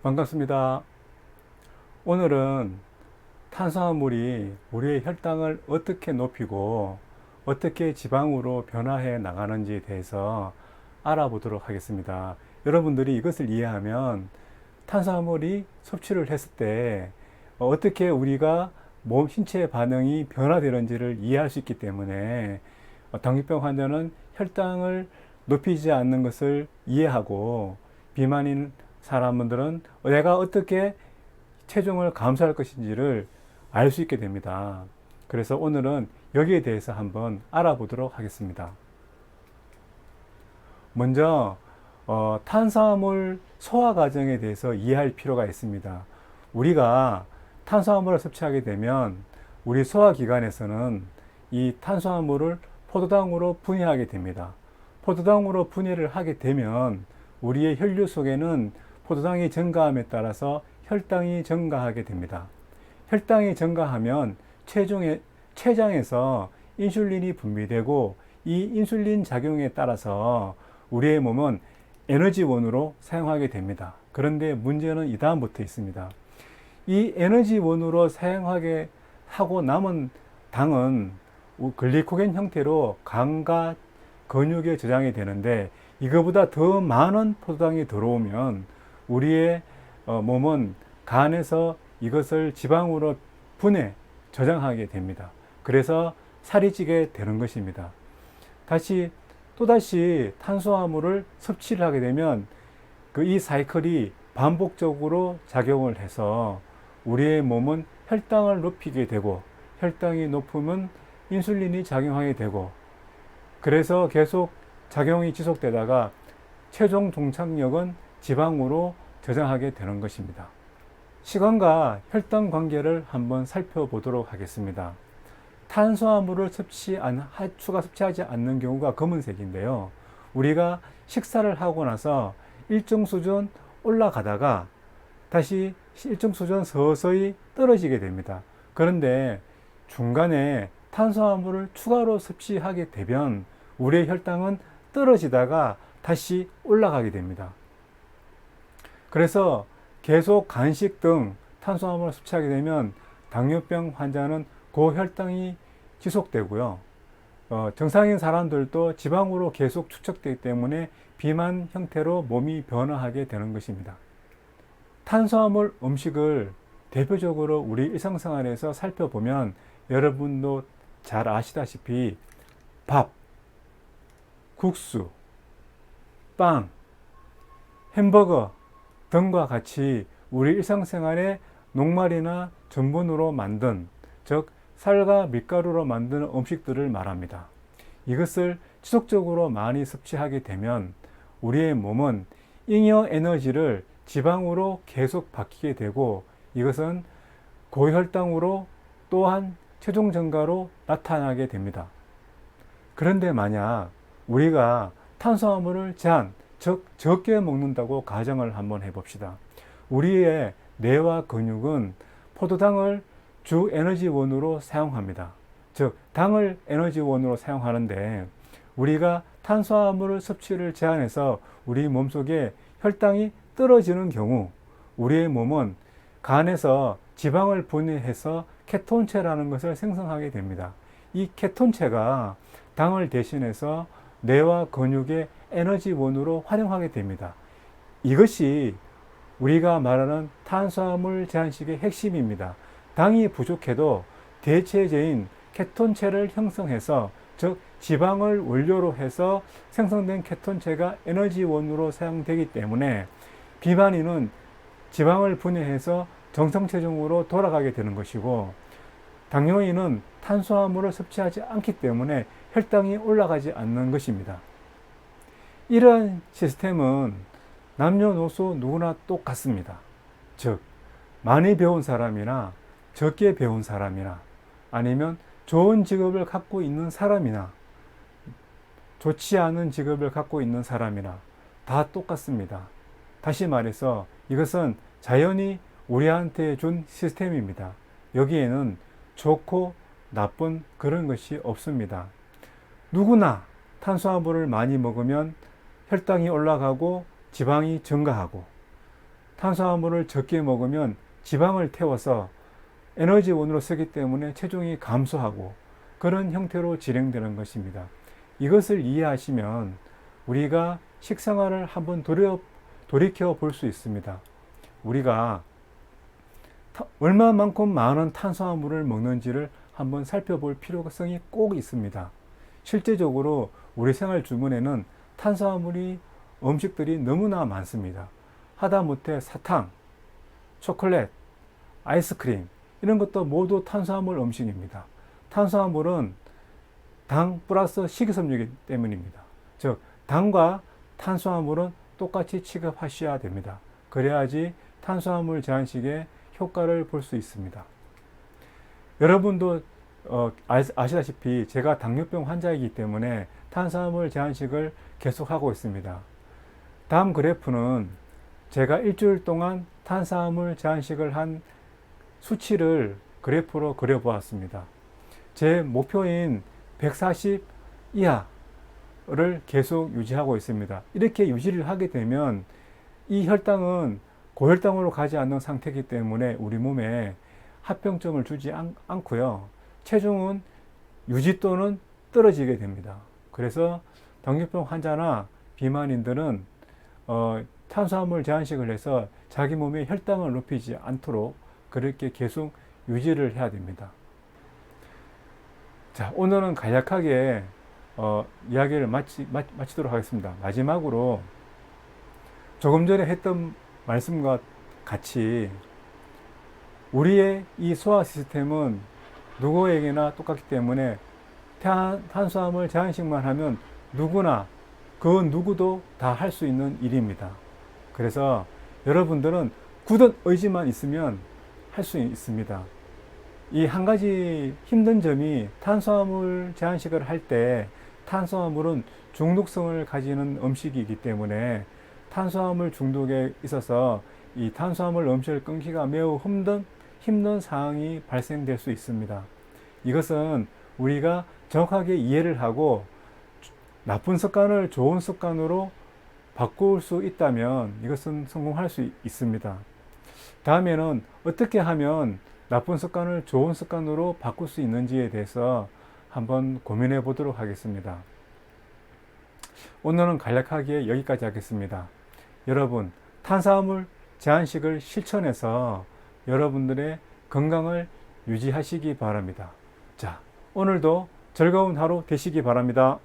반갑습니다. 오늘은 탄수화물이 우리의 혈당을 어떻게 높이고 어떻게 지방으로 변화해 나가는지에 대해서 알아보도록 하겠습니다. 여러분들이 이것을 이해하면 탄수화물이 섭취를 했을 때 어떻게 우리가 몸 신체 반응이 변화되는지를 이해할 수 있기 때문에 당뇨병 환자는 혈당을 높이지 않는 것을 이해하고 비만인 사람들은 내가 어떻게 체중을 감소할 것인지를 알 수 있게 됩니다. 그래서 오늘은 여기에 대해서 한번 알아보도록 하겠습니다. 먼저 탄수화물 소화 과정에 대해서 이해할 필요가 있습니다. 우리가 탄수화물을 섭취하게 되면 우리 소화기관에서는 이 탄수화물을 포도당으로 분해하게 됩니다. 포도당으로 분해를 하게 되면 우리의 혈류 속에는 포도당이 증가함에 따라서 혈당이 증가하게 됩니다. 혈당이 증가하면 췌장에서 인슐린이 분비되고 이 인슐린 작용에 따라서 우리의 몸은 에너지원으로 사용하게 됩니다. 그런데 문제는 이 다음부터 있습니다. 이 에너지원으로 사용하게 하고 남은 당은 글리코겐 형태로 간과 근육에 저장이 되는데 이거보다 더 많은 포도당이 들어오면 우리의 몸은 간에서 이것을 지방으로 분해, 저장하게 됩니다. 그래서 살이 찌게 되는 것입니다. 또다시 탄수화물을 섭취를 하게 되면 이 사이클이 반복적으로 작용을 해서 우리의 몸은 혈당을 높이게 되고 혈당이 높으면 인슐린이 작용하게 되고 그래서 계속 작용이 지속되다가 최종 종착역은 지방으로 저장하게 되는 것입니다. 시간과 혈당 관계를 한번 살펴보도록 하겠습니다. 탄수화물을 추가 섭취하지 않는 경우가 검은색인데요. 우리가 식사를 하고 나서 일정 수준 올라가다가 다시 일정 수준 서서히 떨어지게 됩니다. 그런데 중간에 탄수화물을 추가로 섭취하게 되면 우리의 혈당은 떨어지다가 다시 올라가게 됩니다. 그래서 계속 간식 등 탄수화물을 섭취하게 되면 당뇨병 환자는 고혈당이 지속되고요. 정상인 사람들도 지방으로 계속 축적되기 때문에 비만 형태로 몸이 변화하게 되는 것입니다. 탄수화물 음식을 대표적으로 우리 일상생활에서 살펴보면 여러분도 잘 아시다시피 밥, 국수, 빵, 햄버거 등과 같이 우리 일상생활에 녹말이나 전분으로 만든, 즉 쌀과 밀가루로 만든 음식들을 말합니다. 이것을 지속적으로 많이 섭취하게 되면 우리의 몸은 잉여 에너지를 지방으로 계속 바뀌게 되고 이것은 고혈당으로 또한 체중 증가로 나타나게 됩니다. 그런데 만약 우리가 탄수화물을 즉 적게 먹는다고 가정을 한번 해봅시다. 우리의 뇌와 근육은 포도당을 주 에너지원으로 사용합니다. 즉 당을 에너지원으로 사용하는데 우리가 탄수화물을 섭취를 제한해서 우리 몸속에 혈당이 떨어지는 경우 우리의 몸은 간에서 지방을 분해해서 케톤체라는 것을 생성하게 됩니다. 이 케톤체가 당을 대신해서 뇌와 근육의 에너지원으로 활용하게 됩니다. 이것이 우리가 말하는 탄수화물 제한식의 핵심입니다. 당이 부족해도 대체제인 케톤체를 형성해서 즉 지방을 원료로 해서 생성된 케톤체가 에너지원으로 사용되기 때문에 비만인은 지방을 분해해서 정상 체중으로 돌아가게 되는 것이고 당뇨인은 탄수화물을 섭취하지 않기 때문에 혈당이 올라가지 않는 것입니다. 이런 시스템은 남녀노소 누구나 똑같습니다. 즉 많이 배운 사람이나 적게 배운 사람이나 아니면 좋은 직업을 갖고 있는 사람이나 좋지 않은 직업을 갖고 있는 사람이나 다 똑같습니다. 다시 말해서 이것은 자연이 우리한테 준 시스템입니다. 여기에는 좋고 나쁜 그런 것이 없습니다. 누구나 탄수화물을 많이 먹으면 혈당이 올라가고 지방이 증가하고 탄수화물을 적게 먹으면 지방을 태워서 에너지원으로 쓰기 때문에 체중이 감소하고 그런 형태로 진행되는 것입니다. 이것을 이해하시면 우리가 식생활을 한번 돌이켜 볼 수 있습니다. 우리가 얼마만큼 많은 탄수화물을 먹는지를 한번 살펴볼 필요성이 꼭 있습니다. 실제적으로 우리 생활 주문에는 탄수화물이 음식들이 너무나 많습니다. 하다못해 사탕, 초콜릿, 아이스크림 이런 것도 모두 탄수화물 음식입니다. 탄수화물은 당 플러스 식이섬유이기 때문입니다. 즉 당과 탄수화물은 똑같이 취급하셔야 됩니다. 그래야지 탄수화물 제한식의 효과를 볼 수 있습니다. 여러분도 아시다시피 제가 당뇨병 환자이기 때문에 탄수화물 제한식을 계속하고 있습니다. 다음 그래프는 제가 일주일 동안 탄수화물 제한식을 한 수치를 그래프로 그려보았습니다. 제 목표인 140 이하를 계속 유지하고 있습니다. 이렇게 유지를 하게 되면 이 혈당은 고혈당으로 가지 않는 상태이기 때문에 우리 몸에 합병증을 주지 않고요. 체중은 유지 또는 떨어지게 됩니다. 그래서 당뇨병 환자나 비만인들은 탄수화물 제한식을 해서 자기 몸의 혈당을 높이지 않도록 그렇게 계속 유지를 해야 됩니다. 자, 오늘은 간략하게 이야기를 마치도록 하겠습니다. 마지막으로 조금 전에 했던 말씀과 같이 우리의 이 소화 시스템은 누구에게나 똑같기 때문에 탄수화물 제한식만 하면 누구나 그 누구도 다 할 수 있는 일입니다. 그래서 여러분들은 굳은 의지만 있으면 할 수 있습니다. 이 한 가지 힘든 점이 탄수화물 제한식을 할 때 탄수화물은 중독성을 가지는 음식이기 때문에 탄수화물 중독에 있어서 이 탄수화물 음식을 끊기가 매우 힘든 상황이 발생될 수 있습니다. 이것은 우리가 정확하게 이해를 하고 나쁜 습관을 좋은 습관으로 바꿀 수 있다면 이것은 성공할 수 있습니다. 다음에는 어떻게 하면 나쁜 습관을 좋은 습관으로 바꿀 수 있는지에 대해서 한번 고민해 보도록 하겠습니다. 오늘은 간략하게 여기까지 하겠습니다. 여러분, 탄수화물 제한식을 실천해서 여러분들의 건강을 유지하시기 바랍니다. 자, 오늘도 즐거운 하루 되시기 바랍니다.